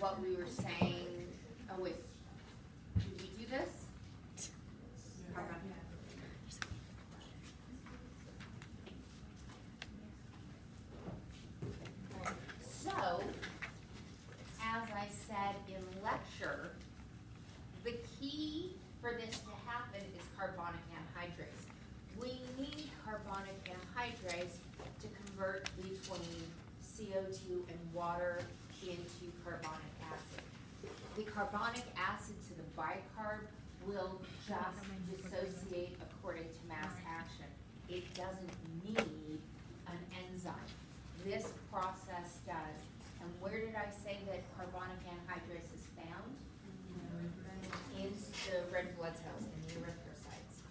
what we were saying, oh wait, did we do this? So, as I said in lecture, the key for this to happen is carbonic anhydrase. We need carbonic anhydrase to convert between CO2 and water into carbonic acid. The carbonic acid to the bicarb will just dissociate according to mass action. It doesn't need an enzyme. This process does. And where did I say that carbonic anhydrase is found? In the red blood cells, in the erythrocytes.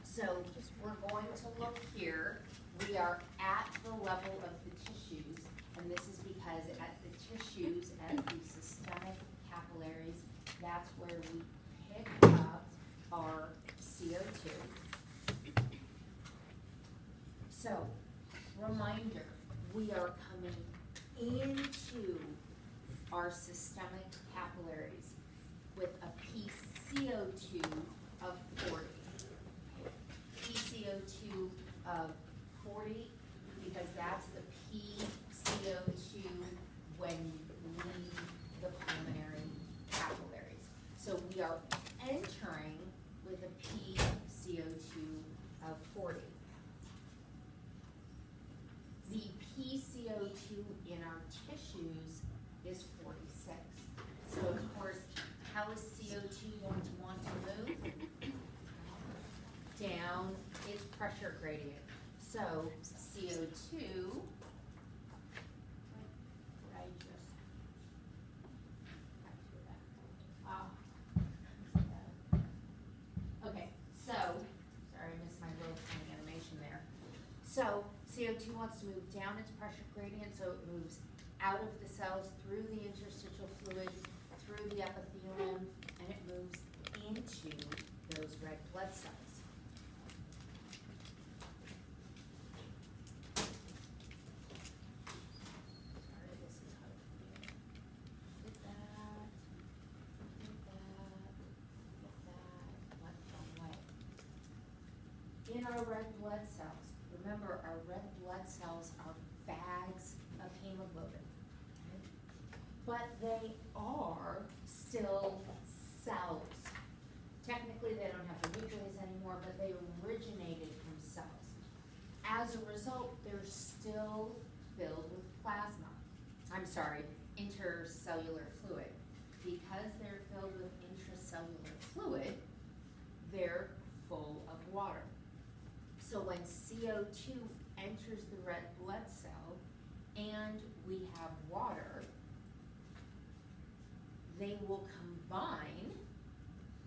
So we're going to look here. We are at the level of the tissues, and this is because at the tissues, at the systemic capillaries, that's where we pick up our CO2. So, reminder, we are coming into our systemic capillaries with a PCO2 of 40. PCO2 of 40, because that's the PCO2 when you leave the pulmonary capillaries. So we are entering with a PCO2 of 40. The PCO2 in our tissues is 46. So of course, how is CO2 going to want to move? Down its pressure gradient. So CO2, okay, so, sorry, I missed my little tiny animation there. So CO2 wants to move down its pressure gradient, so it moves out of the cells, through the interstitial fluid, through the epithelium, and it moves into those red blood cells. Sorry, this is hard to do. Get that, left wrong way. In our red blood cells, remember our red blood cells are bags of hemoglobin. But they are still cells. Technically, they don't have the nucleus anymore, but they originated from cells. As a result, they're still filled with plasma. I'm sorry, intercellular fluid. Because they're filled with intracellular fluid, they're full of water. So when CO2 enters the red blood cell and we have water, they will combine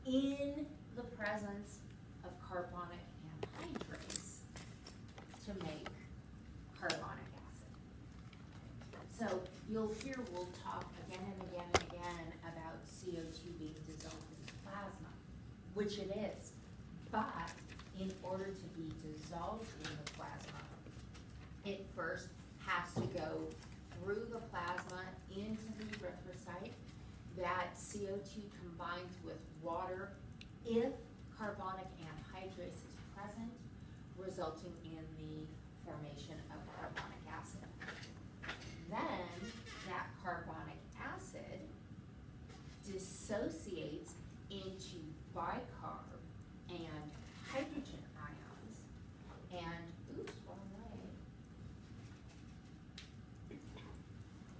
in the presence of carbonic anhydrase to make carbonic acid. So you'll hear we'll talk again and again and again about CO2 being dissolved in plasma, which it is. But in order to be dissolved in the plasma, it first has to go through the plasma into the erythrocyte. That CO2 combines with water if carbonic anhydrase is present, resulting in the formation of carbonic acid. Then that carbonic acid dissociates into bicarb and hydrogen ions, and oops, wrong way.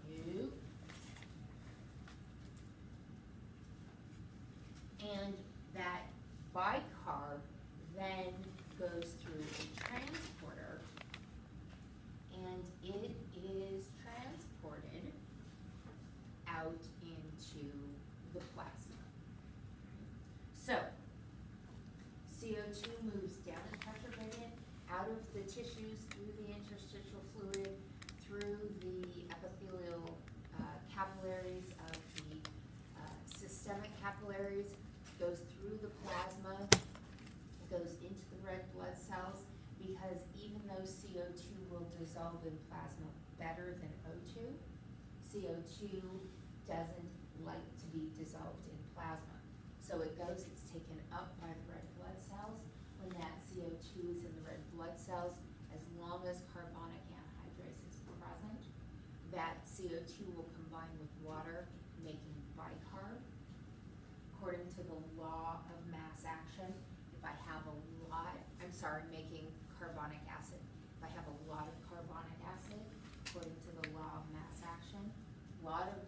Nope. And that bicarb then goes through a transporter, and it is transported out into the plasma. So, CO2 moves down the pressure gradient, out of the tissues, through the interstitial fluid, through the epithelial capillaries of the systemic capillaries, goes through the plasma, goes into the red blood cells, because even though CO2 will dissolve in plasma better than O2, CO2 doesn't like to be dissolved in plasma. So it goes, it's taken up by the red blood cells. When that CO2 is in the red blood cells, as long as carbonic anhydrase is present, that CO2 will combine with water, making bicarb. According to the law of mass action, if I have a lot, making carbonic acid. If I have a lot of carbonic acid, according to the law of mass action, a lot of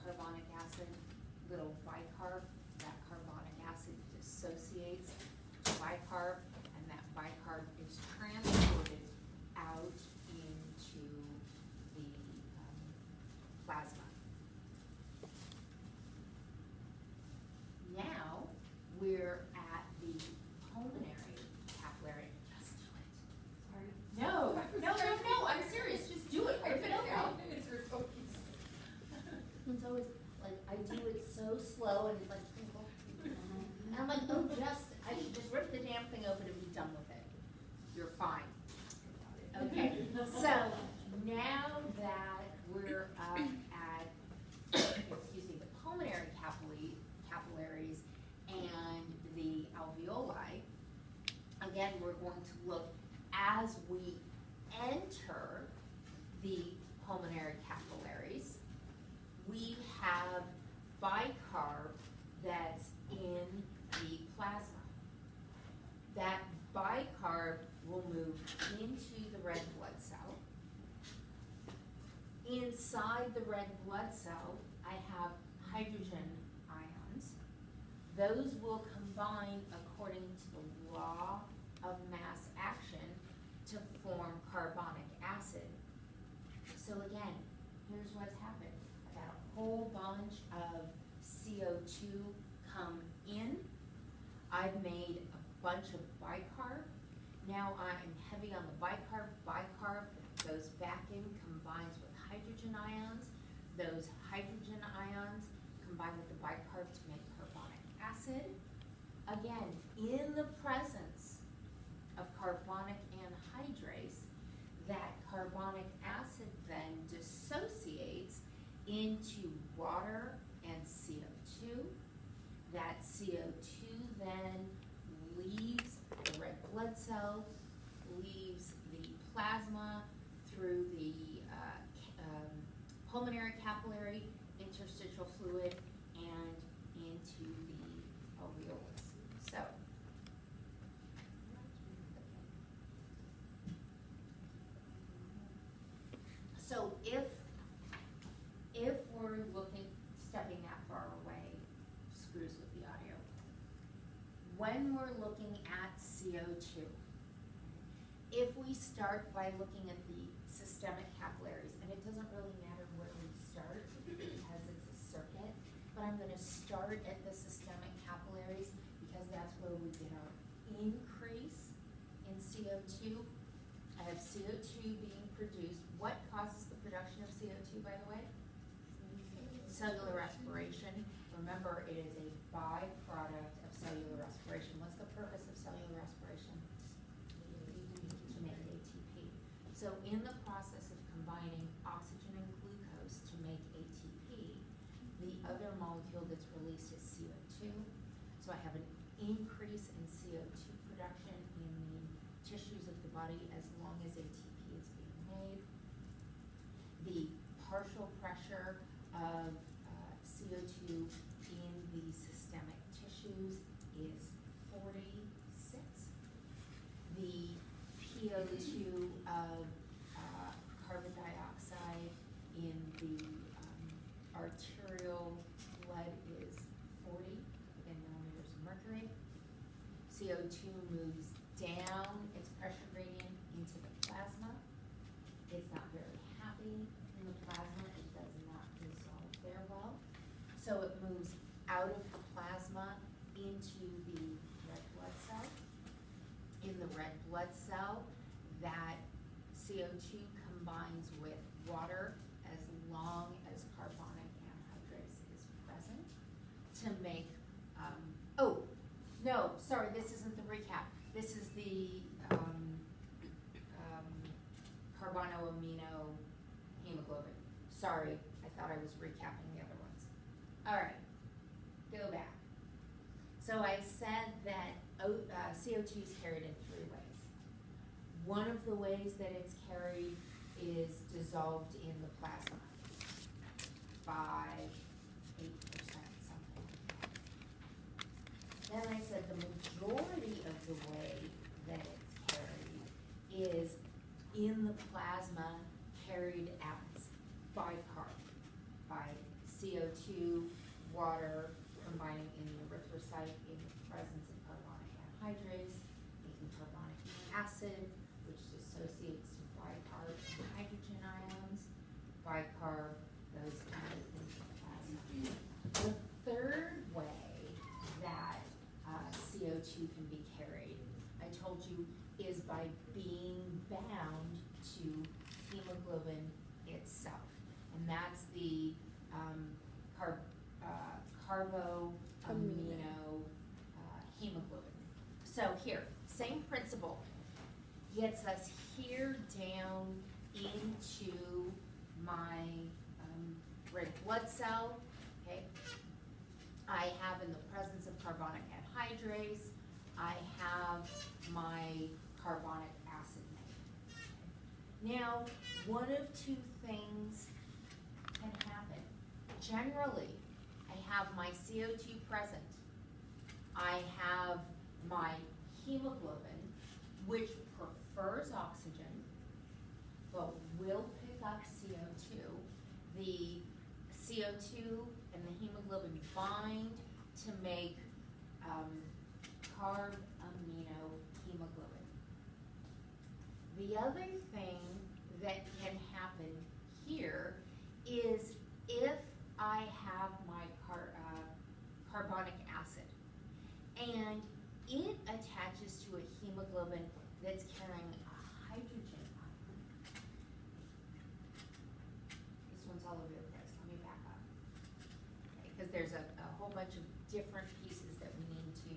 carbonic acid, little bicarb, that carbonic acid dissociates to bicarb, and that bicarb is transported out into the plasma. Now we're at the pulmonary capillary. Just do it. Sorry. No, I'm serious. Just do it. Rip it out. It's always like I do it so slow, and it's like, and I'm like, oh, I should just rip the damn thing open and be done with it. You're fine. Okay. So now that we're at the pulmonary capillaries and the alveoli, again, we're going to look as we enter the pulmonary capillaries. We have bicarb that's in the plasma. That bicarb will move into the red blood cell. Inside the red blood cell, I have hydrogen ions. Those will combine according to the law of mass action to form carbonic acid. So again, here's what's happened. I've got a whole bunch of CO2 come in. I've made a bunch of bicarb. Now I'm heavy on the bicarb. Bicarb goes back in, combines with hydrogen ions. Those hydrogen ions combine with the bicarb to make carbonic acid. Again, in the presence of carbonic anhydrase, that carbonic acid then dissociates into water and CO2. That CO2 then leaves the red blood cell, leaves the plasma through the pulmonary capillary, interstitial fluid, and into the alveolus. So if we're stepping that far away, screws with the audio. When we're looking at CO2, if we start by looking at the systemic capillaries, and it doesn't really matter where we start because it's a circuit, but I'm going to start at the systemic capillaries because that's where we get our increase in CO2. I have CO2 being produced. What causes the production of CO2, by the way? Cellular respiration. Remember, it is a byproduct of cellular respiration. What's the purpose of cellular respiration? To make ATP. So in the process of combining oxygen and glucose to make ATP, the other molecule that's released is CO2. So I have an increase in CO2 production in the tissues of the body as long as ATP is being made. The partial pressure of CO2 in the systemic tissues is 46. The PO2 of carbon dioxide in the arterial blood is 40, again, millimeters of mercury. CO2 moves down its pressure gradient into the plasma. It's not very happy in the plasma. It does not dissolve there well. So it moves out of the plasma into the red blood cell. In the red blood cell, that CO2 combines with water as long as carbonic anhydrase is present to make, oh, no, sorry, this isn't the recap. This is the carbonoamino hemoglobin. Sorry, I thought I was recapping the other ones. Alright, go back. So I said that CO2 is carried in 3 ways. One of the ways that it's carried is dissolved in the plasma. 5, 8%, something like that. Then I said the majority of the way that it's carried is in the plasma, carried as bicarb, by CO2, water, combining in the erythrocyte in the presence of carbonic anhydrase, making carbonic acid, which dissociates to bicarb and hydrogen ions. Bicarb goes out into the plasma. The third way that CO2 can be carried, I told you, is by being bound to hemoglobin itself. And that's the carboamino hemoglobin. So here, same principle, gets us here down into my red blood cell, okay? I have, in the presence of carbonic anhydrase, I have my carbonic acid made. Now, one of 2 things can happen. Generally, I have my CO2 present. I have my hemoglobin, which prefers oxygen, but will pick up CO2. The CO2 and the hemoglobin bind to make carbamino hemoglobin. The other thing that can happen here is if I have my carbonic acid and it attaches to a hemoglobin that's carrying a hydrogen ion. This one's all over the place. Let me back up. Because there's a whole bunch of different pieces that we need to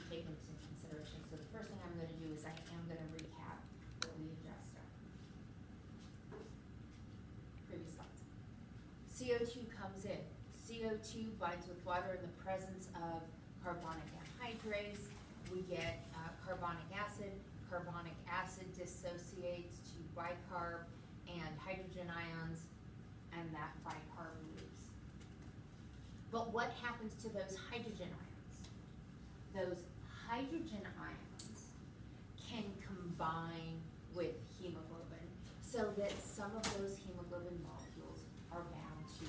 take into consideration. So the first thing I'm going to do is I am going to recap what we had just done. Previous slides. CO2 comes in. CO2 binds with water in the presence of carbonic anhydrase. We get carbonic acid. Carbonic acid dissociates to bicarb and hydrogen ions, and that bicarb leaves. But what happens to those hydrogen ions? Those hydrogen ions can combine with hemoglobin so that some of those hemoglobin molecules are bound to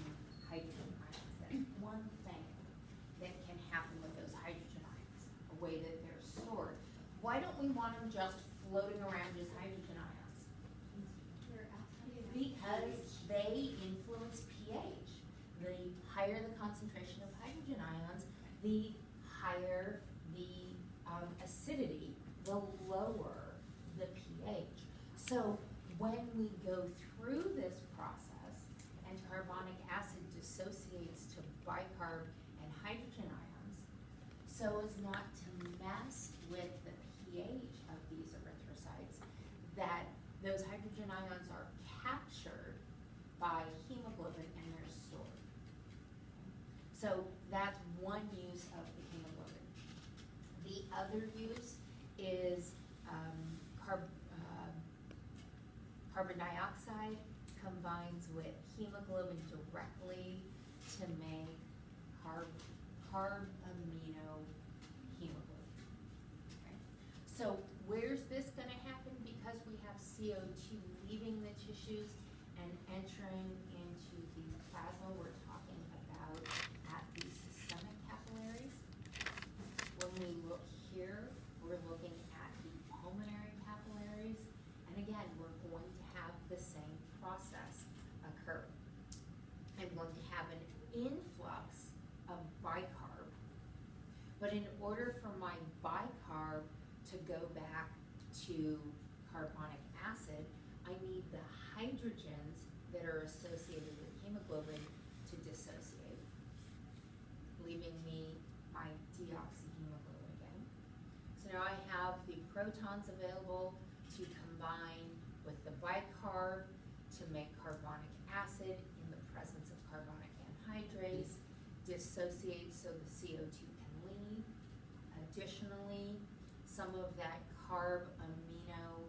hydrogen ions. That's one thing that can happen with those hydrogen ions, a way that they're stored. Why don't we want them just floating around as hydrogen ions? Because they influence pH. The higher the concentration of hydrogen ions, the higher the acidity, the lower the pH. So when we go through this process and carbonic acid dissociates to bicarb and hydrogen ions, so as not to mess with the pH of these erythrocytes, that those hydrogen ions are captured by hemoglobin and they're stored. So that's one use of the hemoglobin. The other use is carbon dioxide combines with hemoglobin directly to make carbamino hemoglobin. Okay. So where's this going to happen? Because we have CO2 leaving the tissues and entering into the plasma, we're talking about at the systemic capillaries. When we look here, we're looking at the pulmonary capillaries. And again, we're going to have the same process occur. I'm going to have an influx of bicarb, but in order for my bicarb to go back to carbonic acid, I need the hydrogens that are associated with hemoglobin to dissociate, leaving me my deoxyhemoglobin again. So now I have the protons available to combine with the bicarb to make carbonic acid in the presence of carbonic anhydrase, dissociate so the CO2 can leave. Additionally, some of that carb amino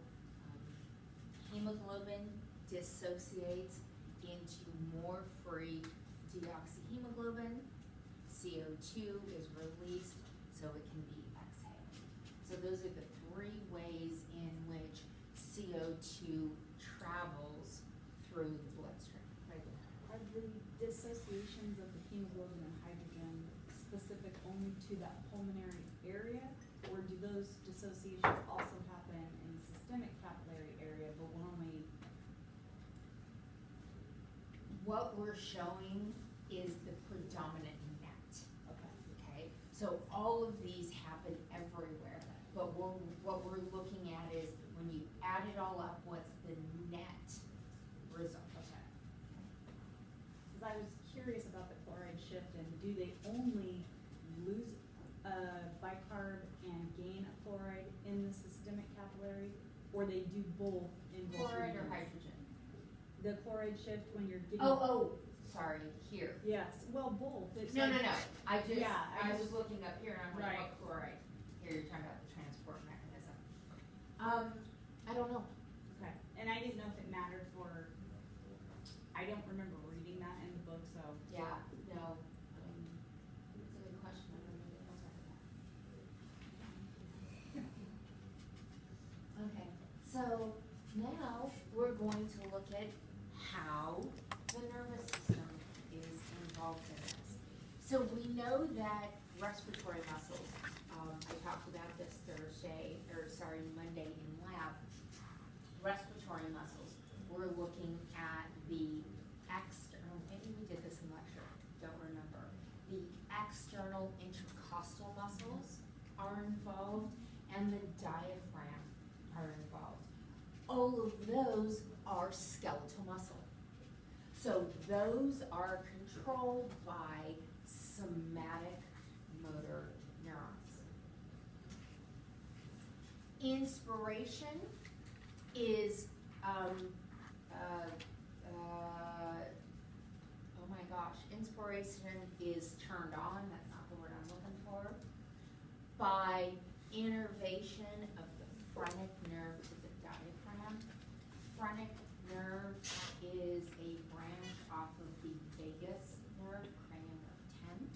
hemoglobin dissociates into more free deoxyhemoglobin. CO2 is released so it can be exhaled. So those are the three ways in which CO2 travels through the bloodstream. Are the dissociations of the hemoglobin and hydrogen specific only to that pulmonary area? Or do those dissociations also happen in the systemic capillary area, but will only? What we're showing is the predominant net. Okay, so all of these happen everywhere, but what we're looking at is when you add it all up, what's the net result? Okay. Because I was curious about the chloride shift, and do they only lose bicarb and gain a chloride in the systemic capillary, or they do both in both Chloride or regions? hydrogen? The chloride shift when you're getting. Sorry, here. Yes, well, both. It's No, like- I just, Yeah, I was looking up here and I'm like, Right. what chloride? Here you're talking about the transport mechanism. I don't know. Okay, and I didn't know if it mattered for, I don't remember reading that in the book, so. Yeah, no, it's a good question, I don't know the answer to that. Okay, so now we're going to look at how the nervous system is involved in this. So we know that respiratory muscles, I talked about this Monday in lab. Respiratory muscles, we're looking at the external, maybe we did this in lecture, don't remember. The external intercostal muscles are involved and the diaphragm are involved. All of those are skeletal muscle. So those are controlled by somatic motor neurons. Inspiration is, oh my gosh, inspiration is turned on, that's not the word I'm looking for, by innervation of the phrenic nerve to the diaphragm. Phrenic nerve is a branch off of the vagus nerve, cranial nerve 10.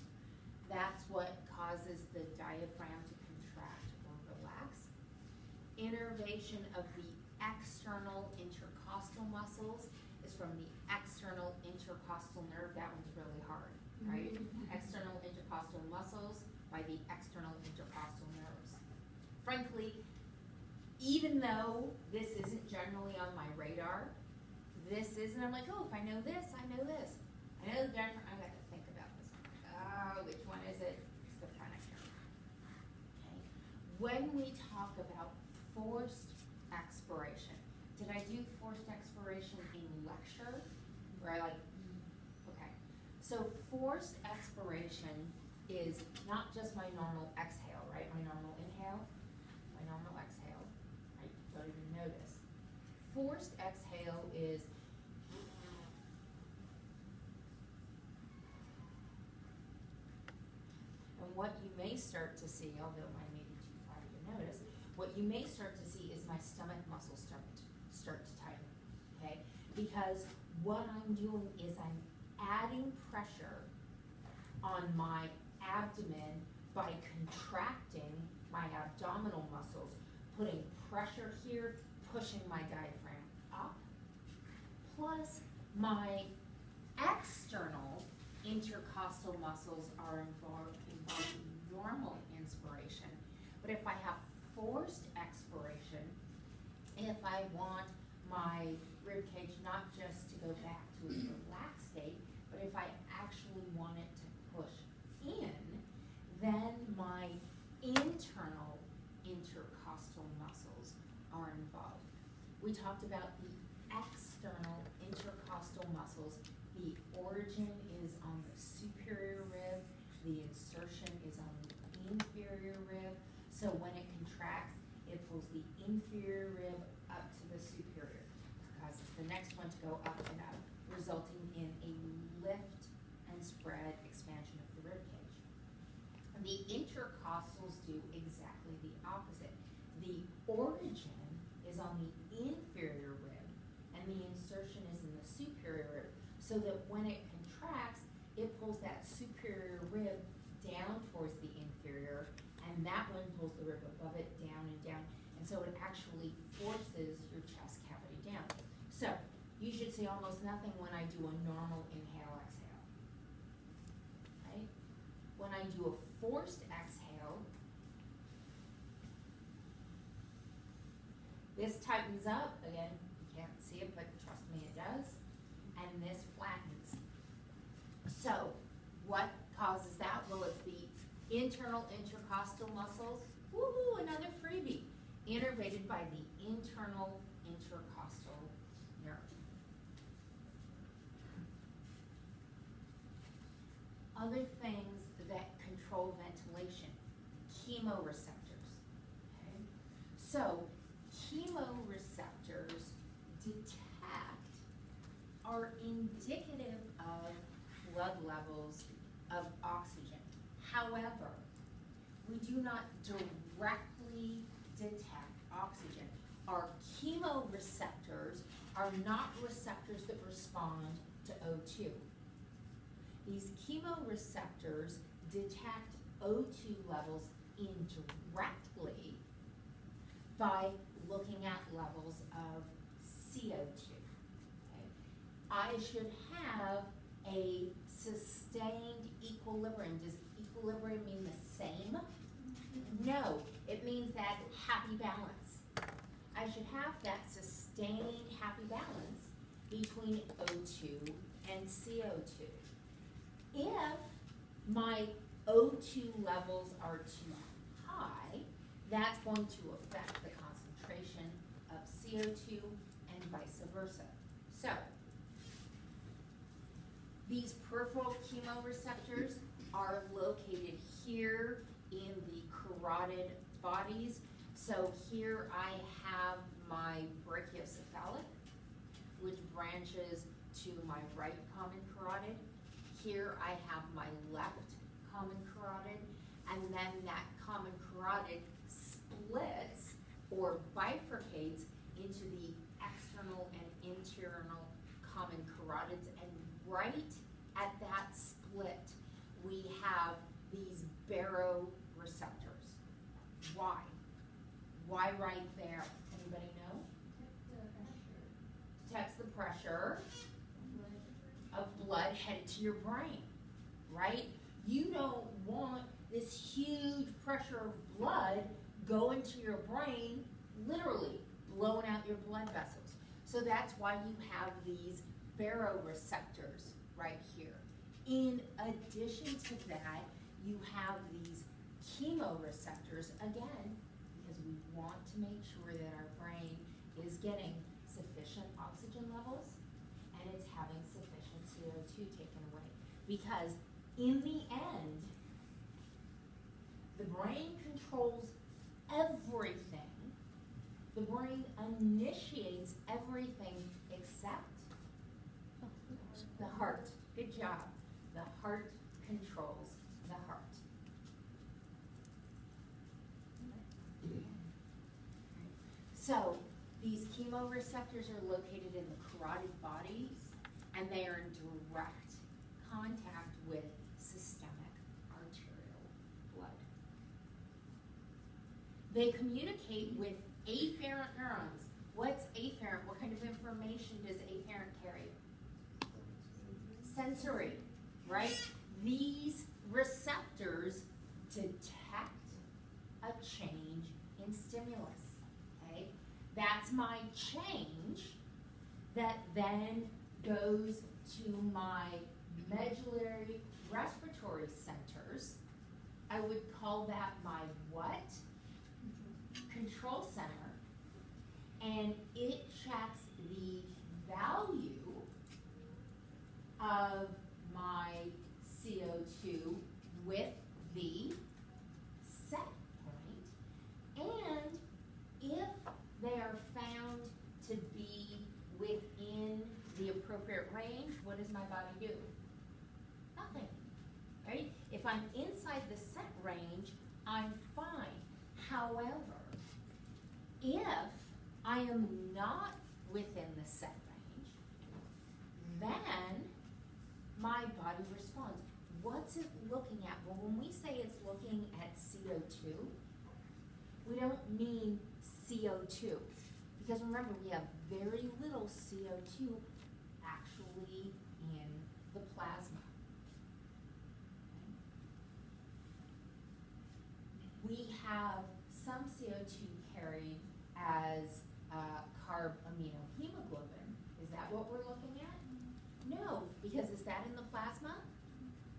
That's what causes the diaphragm to contract or relax. Innervation of the external intercostal muscles is from the external intercostal nerve. That one's really hard, right? External intercostal muscles by the external intercostal nerves. Frankly, even though this isn't generally on my radar, this is, and I'm like, oh, if I know this, I know this. I know the different, I got to think about this one. Which one is it? It's the phrenic nerve. Okay. When we talk about forced expiration, did I do forced expiration in lecture? Where I like, okay. So forced expiration is not just my normal exhale, right? My normal inhale, my normal exhale. I don't even notice. Forced exhale is and what you may start to see, although mine may be too far to notice, what you may start to see is my stomach muscles start to tighten, okay? Because what I'm doing is I'm adding pressure on my abdomen by contracting my abdominal muscles, putting pressure here, pushing my diaphragm up, plus my external intercostal muscles are involved in normal inspiration. But if I have forced expiration, if I want my rib cage not just to go back to its relaxed state, but if I actually want it to push in, then my internal intercostal muscles are involved. We talked about the external intercostal muscles. The origin is on the superior rib, the insertion is on the inferior rib. So when it contracts, it pulls the inferior rib up to the superior, causes the next one to go up and up, resulting in a lift and spread expansion of the rib cage. The intercostals do exactly the opposite. The origin is on the inferior rib, and the insertion is in the superior rib, so that when it contracts, it pulls that superior rib down towards the inferior, and that one pulls the rib above it down and down, and so it actually forces your chest cavity down. So, you should see almost nothing when I do a normal inhale, exhale. Right? When I do a forced exhale, this tightens up, again, you can't see it, but trust me, it does, and this flattens. So, what causes that? Well, it's the internal intercostal muscles, woohoo, another freebie, innervated by the internal intercostal nerve. Other things that control ventilation, chemoreceptors, okay? So, chemoreceptors detect, are indicative of blood levels of oxygen. However, we do not directly detect oxygen. Our chemoreceptors are not receptors that respond to O2. These chemoreceptors detect O2 levels indirectly by looking at levels of CO2. Okay? I should have a sustained equilibrium. Does equilibrium mean the same? No, it means that happy balance. I should have that sustained happy balance between O2 and CO2. If my O2 levels are too high, that's going to affect the concentration of CO2 and vice versa. So, these peripheral chemoreceptors are located here in the carotid bodies. So here I have my brachiocephalic, which branches to my right common carotid. Here I have my left common carotid, and then that common carotid splits or bifurcates into the external and internal common carotids, and right at that split, we have these baroreceptors. Why? Why right there? Anybody know? Detects the pressure of blood headed to your brain, right? You don't want this huge pressure of blood going to your brain, literally blowing out your blood vessels. So that's why you have these baroreceptors right here. In addition to that, you have these chemoreceptors, again, because we want to make sure that our brain is getting sufficient oxygen levels and it's having sufficient CO2 taken away. Because in the end, the brain controls everything. The brain initiates everything except the heart. Good job. The heart controls the heart. So, these chemoreceptors are located in the carotid bodies, and they are in direct contact with systemic arterial blood. They communicate with afferent neurons. What's afferent? What kind of information does afferent carry? Sensory, right? These receptors detect a change in stimulus, okay? That's my change that then goes to my medullary respiratory centers. I would call that my what? Control center. And it checks the value of my CO2 with the set point, and if they are found to be within the appropriate range, what does my body do? Nothing, right? If I'm inside the set range, I'm fine. However, if I am not within the set range, then my body responds. What's it looking at? Well, when we say it's looking at CO2, we don't mean CO2. Because remember, we have very little CO2 actually in the plasma. We have some CO2 carried as carb aminohemoglobin. Is that what we're looking at? No, because is that in the plasma?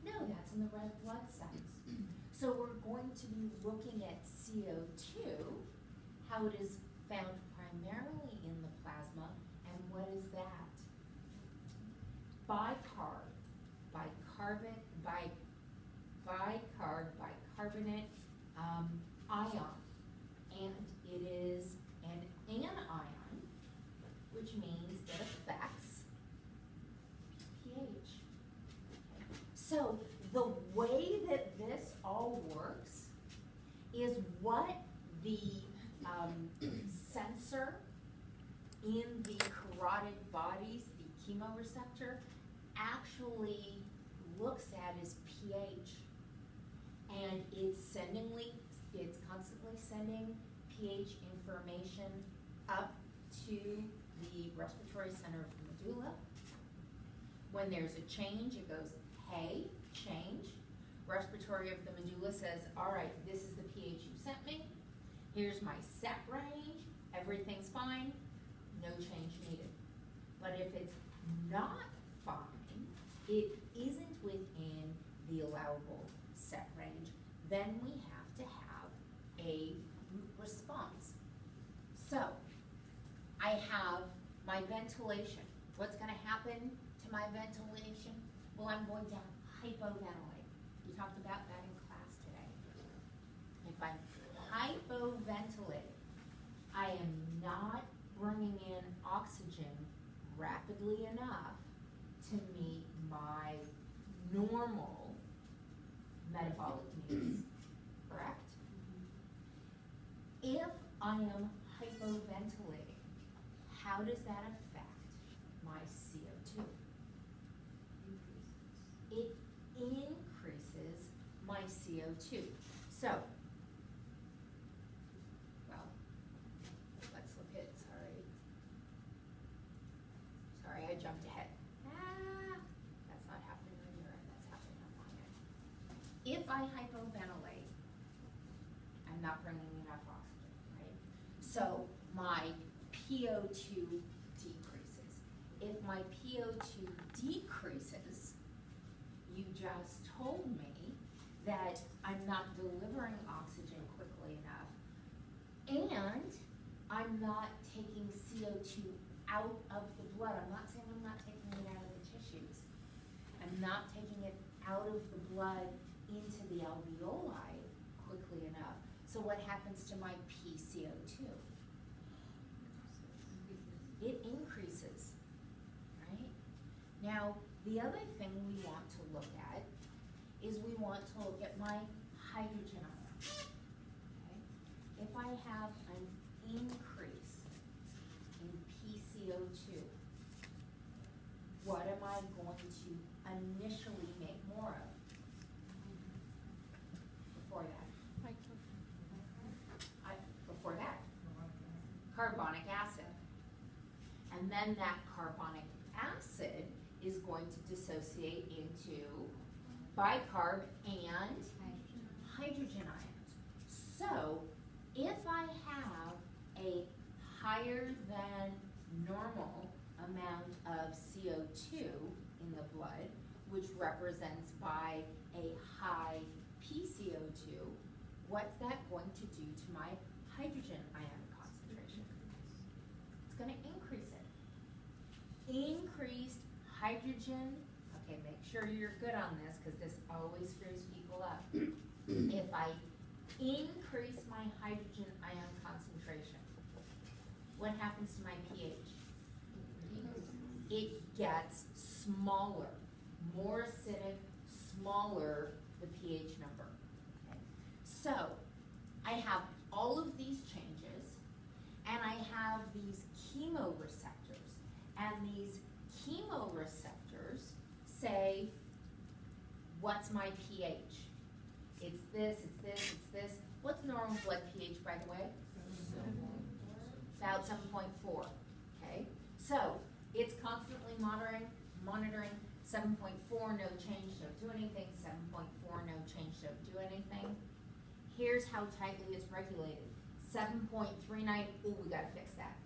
No, that's in the red blood cells. So we're going to be looking at CO2, how it is found primarily in the plasma, and what is that? Bicarb, bicarbonate ion, and it is an anion, which means it affects pH. So the way that this all works is what the sensor in the carotid bodies, the chemoreceptor, actually looks at is pH. And it's constantly sending pH information up to the respiratory center of the medulla. When there's a change, it goes, hey, change. Respiratory of the medulla says, all right, this is the pH you sent me. Here's my set range. Everything's fine. No change needed. But if it's not fine, it isn't within the allowable set range, then we have to have a response. So I have my ventilation. What's going to happen to my ventilation? Well, I'm going to hypoventilate. We talked about that in class today. If I'm hypoventilating, I am not bringing in oxygen rapidly enough to meet my normal metabolic needs, correct? If I am hypoventilating, how does that affect my CO2? It increases my CO2. So, well, let's look at, sorry, I jumped ahead. That's not happening on your end, that's happening on my end. If I hypoventilate, I'm not bringing enough oxygen, right? So my PO2 decreases. If my PO2 decreases, you just told me that I'm not delivering oxygen quickly enough, and I'm not taking CO2 out of the blood. I'm not saying I'm not taking it out of the tissues. I'm not taking it out of the blood into the alveoli quickly enough. So what happens to my PCO2? It increases, right? Now, the other thing we want to look at is we want to look at my hydrogen ion. Okay? If I have an increase in PCO2, what am I going to initially make more of? Before that, carbonic acid. And then that carbonic acid is going to dissociate into bicarb and hydrogen ions. So if I have a higher than normal amount of CO2 in the blood, which represents by a high PCO2, what's that going to do to my hydrogen ion concentration? It's going to increase it. Increased hydrogen, okay, make sure you're good on this because this always screws people up. If I increase my hydrogen ion concentration, what happens to my pH? It gets smaller, more acidic, smaller the pH number. Okay? So, I have all of these changes, and I have these chemoreceptors, and these chemoreceptors say, what's my pH? It's this, it's this, it's this. What's normal blood pH, by the way? About 7.4, okay? So, it's constantly monitoring 7.4, no change, don't do anything, 7.4, no change, don't do anything. Here's how tightly it's regulated. 7.39, oh, we gotta fix that.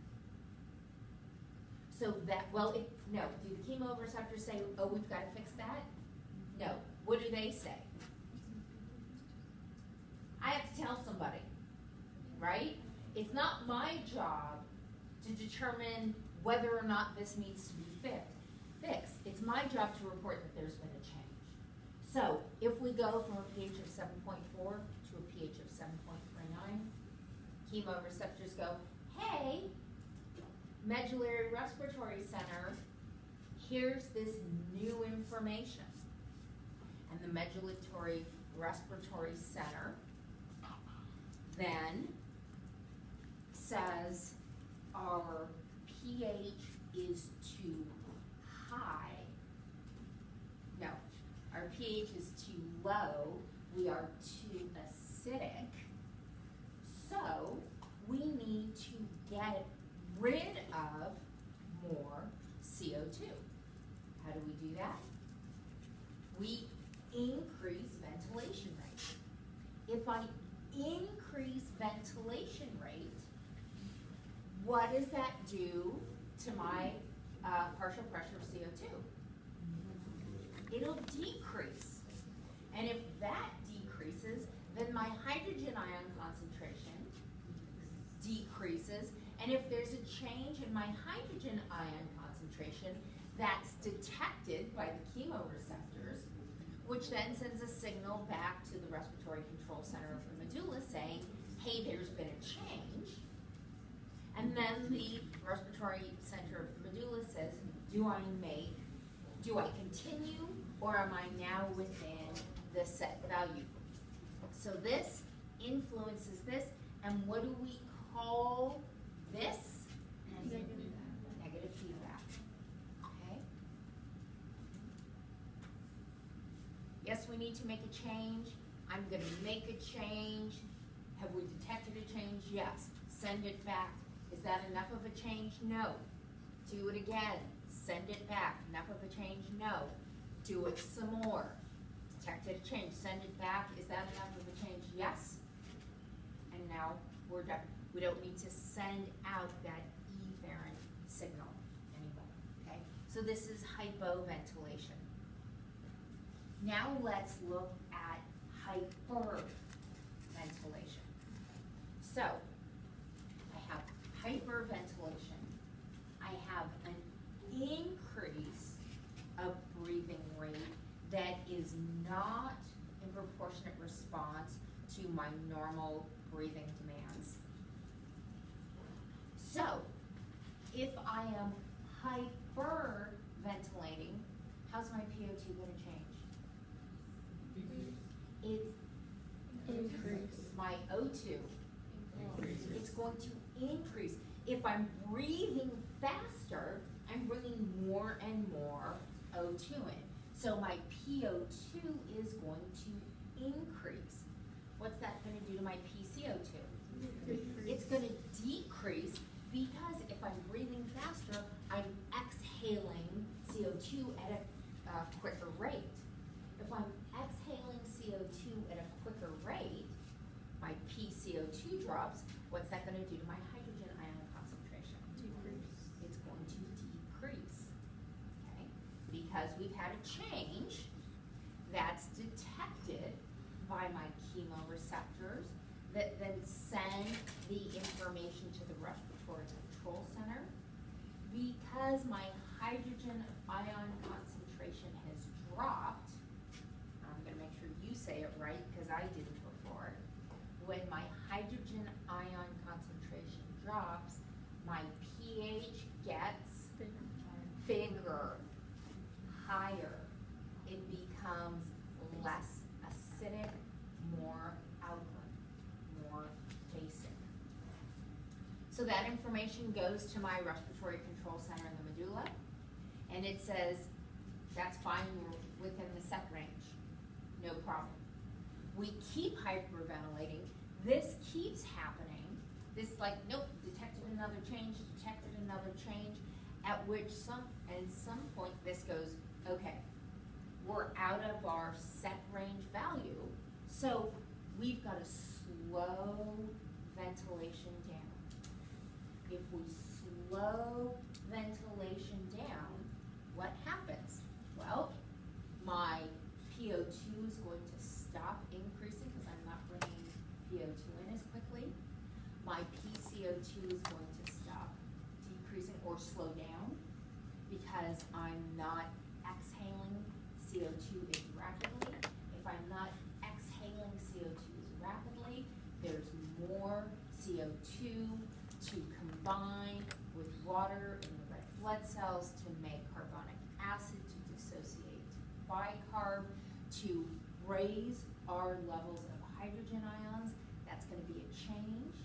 So that, well, no, do the chemoreceptors say, oh, we've gotta fix that? No, what do they say? I have to tell somebody, right? It's not my job to determine whether or not this needs to be fixed. It's my job to report that there's been a change. So if we go from a pH of 7.4 to a pH of 7.39, chemoreceptors go, hey, medullary respiratory center, here's this new information. And the medullary respiratory center then says our pH is too high. No, our pH is too low. We are too acidic. So we need to get rid of more CO2. How do we do that? We increase ventilation rate. If I increase ventilation rate, what does that do to my partial pressure of CO2? It'll decrease. And if that decreases, then my hydrogen ion concentration decreases. And if there's a change in my hydrogen ion concentration, that's detected by the chemoreceptors, which then sends a signal back to the respiratory control center of the medulla saying, hey, there's been a change. And then the respiratory center of the medulla says, do I continue, or am I now within the set value? So this influences this, and what do we call this? Negative feedback. Okay? Yes, we need to make a change. I'm going to make a change. Have we detected a change? Yes. Send it back. Is that enough of a change? No. Do it again. Send it back. Enough of a change? No. Do it some more. Detected a change. Send it back. Is that enough of a change? Yes. And now we're done. We don't need to send out that efferent signal anymore. Okay? So this is hypoventilation. Now let's look at hyperventilation. So I have hyperventilation. I have an increase of breathing rate that is not in proportionate response to my normal breathing demands. So, if I am hyperventilating, how's my PO2 going to change? It's Increase. my O2. It's going to increase. If I'm breathing faster, I'm bringing more and more O2 in. So my PO2 is going to increase. What's that going to do to my PCO2? It's going to decrease because if I'm breathing faster, I'm exhaling CO2 at a quicker rate. If I'm exhaling CO2 at a quicker rate, my PCO2 drops. What's that going to do to my hydrogen ion concentration? Decrease. It's going to decrease, okay? Because we've had a change that's detected by my chemoreceptors that then send the information to the respiratory control center. Because my hydrogen ion concentration has dropped, I'm gonna make sure you say it right because I didn't before. When my hydrogen ion concentration drops, my pH gets bigger, higher. It becomes less acidic, more alkaline. So that information goes to my respiratory control center in the medulla, and it says, that's fine, we're within the set range, no problem. We keep hyperventilating, this keeps happening, this like, nope, detected another change, at which at some point this goes, okay, we're out of our set range value, so we've got to slow ventilation down. If we slow ventilation down, what happens? Well, my PO2 is going to stop increasing because I'm not bringing PO2 in as quickly. My PCO2 is going to stop decreasing or slow down because I'm not exhaling CO2 as rapidly. If I'm not exhaling CO2 as rapidly, there's more CO2 to combine with water in the red blood cells to make carbonic acid, to dissociate bicarb, to raise our levels of hydrogen ions. That's going to be a change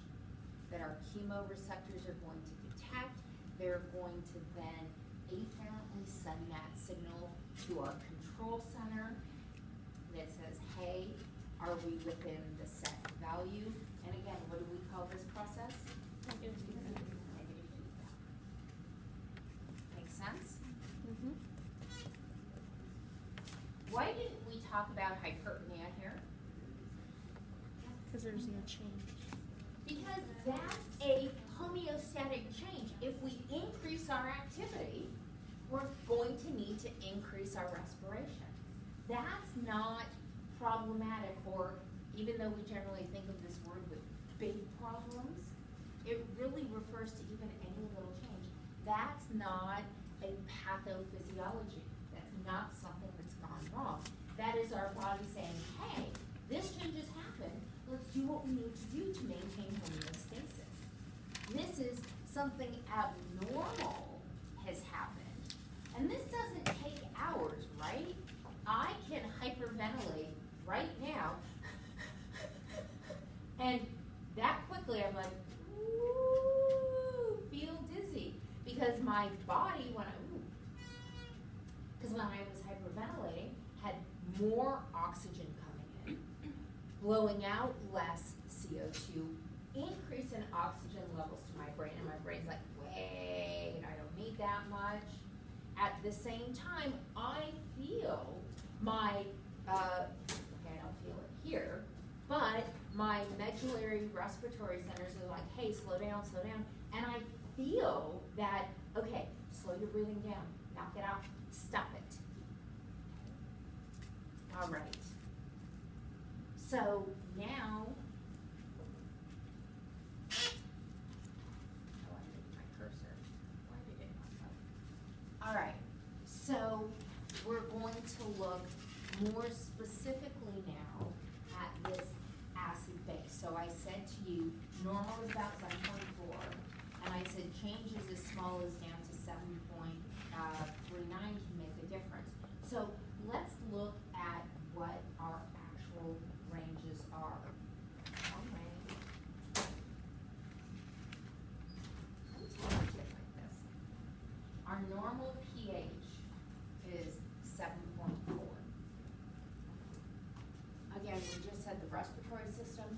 that our chemoreceptors are going to detect. They're going to then afferently send that signal to our control center that says, hey, are we within the set value? And again, what do we call this process? Negative feedback. Make sense? Mm-hmm. Why didn't we talk about hypertopnia here? Because there's no change. Because that's a homeostatic change. If we increase our activity, we're going to need to increase our respiration. That's not problematic, or even though we generally think of this word with big problems, it really refers to even any little change. That's not a pathophysiology. That's not something that's gone wrong. That is our body saying, hey, this change has happened. Let's do what we need to do to maintain homeostasis. This is something abnormal has happened. And this doesn't take hours, right? I can hyperventilate right now. And that quickly I'm like, ooh, feel dizzy. Because my body, when I was hyperventilating, had more oxygen coming in, blowing out less CO2, increase in oxygen levels to my brain, and my brain's like, wait, I don't need that much. At the same time, I feel my, okay, I don't feel it here, but my medullary respiratory centers are like, hey, slow down, and I feel that, okay, slow your breathing down, knock it out, stop it. All right. So now, oh, I moved my cursor. Why did it not go? All right. So we're going to look more specifically now at this acid base. So I said to you, normal is about 7.4, and I said changes as small as down to 7.39 can make a difference. So let's look at what our actual ranges are. One range. Let me tell you it like this. Our normal pH is 7.4. Again, we just said the respiratory system,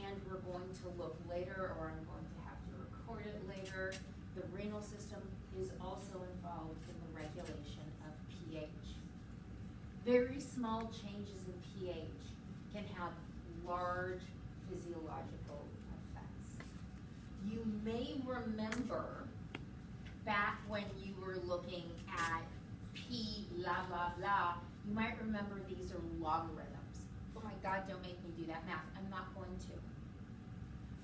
and we're going to look later, or I'm going to have to record it later. The renal system is also involved in the regulation of pH. Very small changes in pH can have large physiological effects. You may remember back when you were looking at P, blah, blah, blah, you might remember these are logarithms. Oh my God, don't make me do that math. I'm not going to.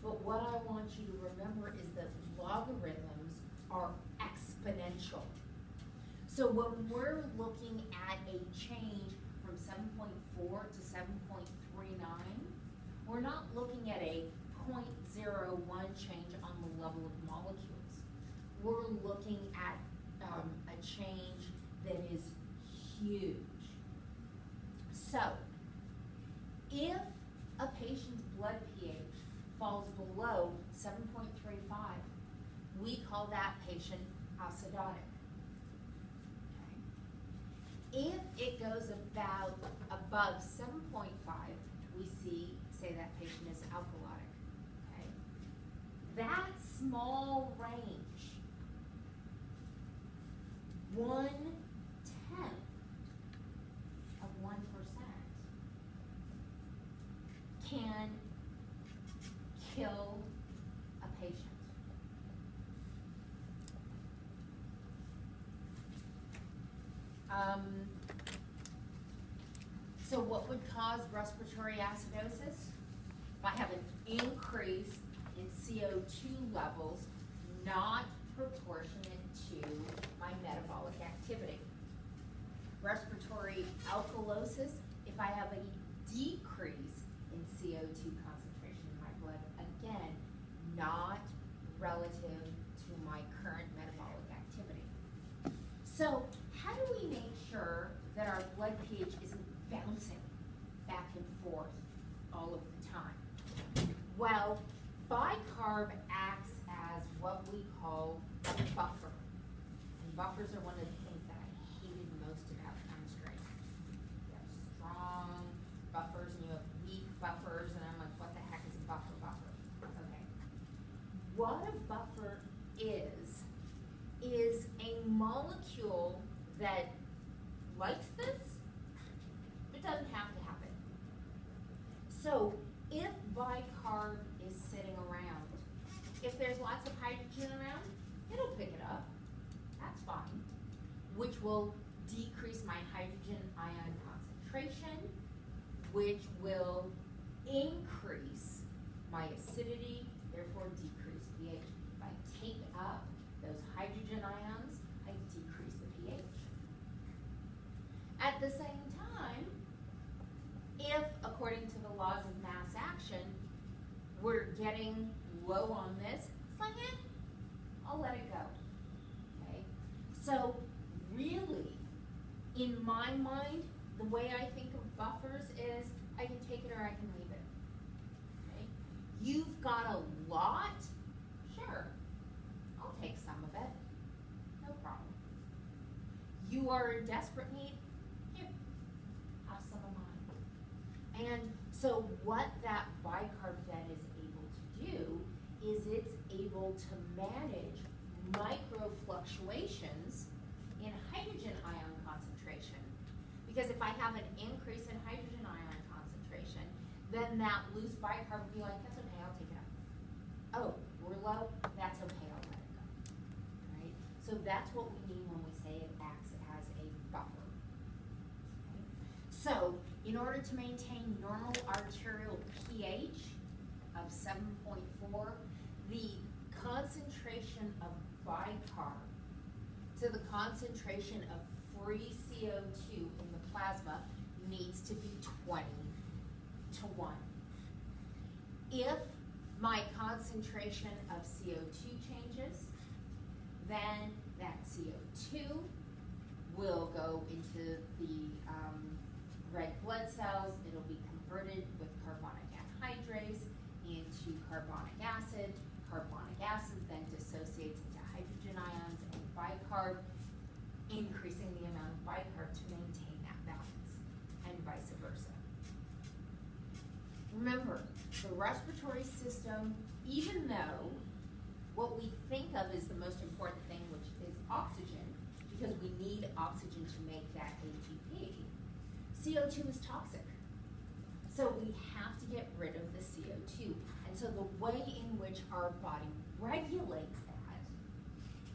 But what I want you to remember is that logarithms are exponential. So when we're looking at a change from 7.4 to 7.39, we're not looking at a 0.01 change on the level of molecules. We're looking at a change that is huge. So, if a patient's blood pH falls below 7.35, we call that patient acidotic. Okay. If it goes about above 7.5, we say that patient is alkalotic. Okay. That small range, 1/10 of 1%, can kill a patient. So what would cause respiratory acidosis? If I have an increase in CO2 levels not proportionate to my metabolic activity. Respiratory alkalosis, if I have a decrease in CO2 concentration in my blood, again, not relative to my current metabolic activity. So how do we make sure that our blood pH isn't bouncing back and forth all of the time? Well, bicarb acts as what we call a buffer. And buffers are one of the things that I hated most about chemistry. You have strong buffers and you have weak buffers, and I'm like, what the heck is a buffer? Okay. What a buffer is a molecule that likes this, but doesn't have to happen. So if bicarb is sitting around, if there's lots of hydrogen around, it'll pick it up. That's fine. Which will decrease my hydrogen ion concentration, which will increase my acidity, therefore decrease pH. If I take up those hydrogen ions, I decrease the pH. At the same time, if, according to the laws of mass action, we're getting low on this, it's like, I'll let it go, okay? So really, in my mind, the way I think of buffers is I can take it or I can leave it, okay? You've got a lot, sure, I'll take some of it, no problem. You are in desperate need, here, have some of mine. And so what that bicarb then is able to do is it's able to manage micro fluctuations in hydrogen ion concentration. Because if I have an increase in hydrogen ion concentration, then that loose bicarb will be like, that's okay, I'll take it up. Oh, we're low, that's okay, I'll let it go. Right? So that's what we mean when we say it acts as a buffer. Okay? So, in order to maintain normal arterial pH of 7.4, the concentration of bicarb to the concentration of free CO2 in the plasma needs to be 20:1. If my concentration of CO2 changes, then that CO2 will go into the red blood cells. It'll be converted with carbonic anhydrase into carbonic acid. Carbonic acid then dissociates into hydrogen ions and bicarb, increasing the amount of bicarb to maintain that balance, and vice versa. Remember, the respiratory system, even though what we think of as the most important thing, which is oxygen, because we need oxygen to make that ATP, CO2 is toxic. So we have to get rid of the CO2. And so the way in which our body regulates that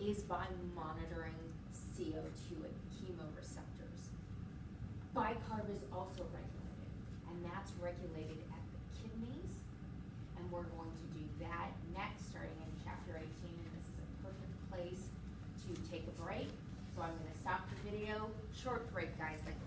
is by monitoring CO2 at chemoreceptors. Bicarb is also regulated, and that's regulated at the kidneys. And we're going to do that next, starting in chapter 18, and this is a perfect place to take a break. So I'm gonna stop the video, short break, guys, like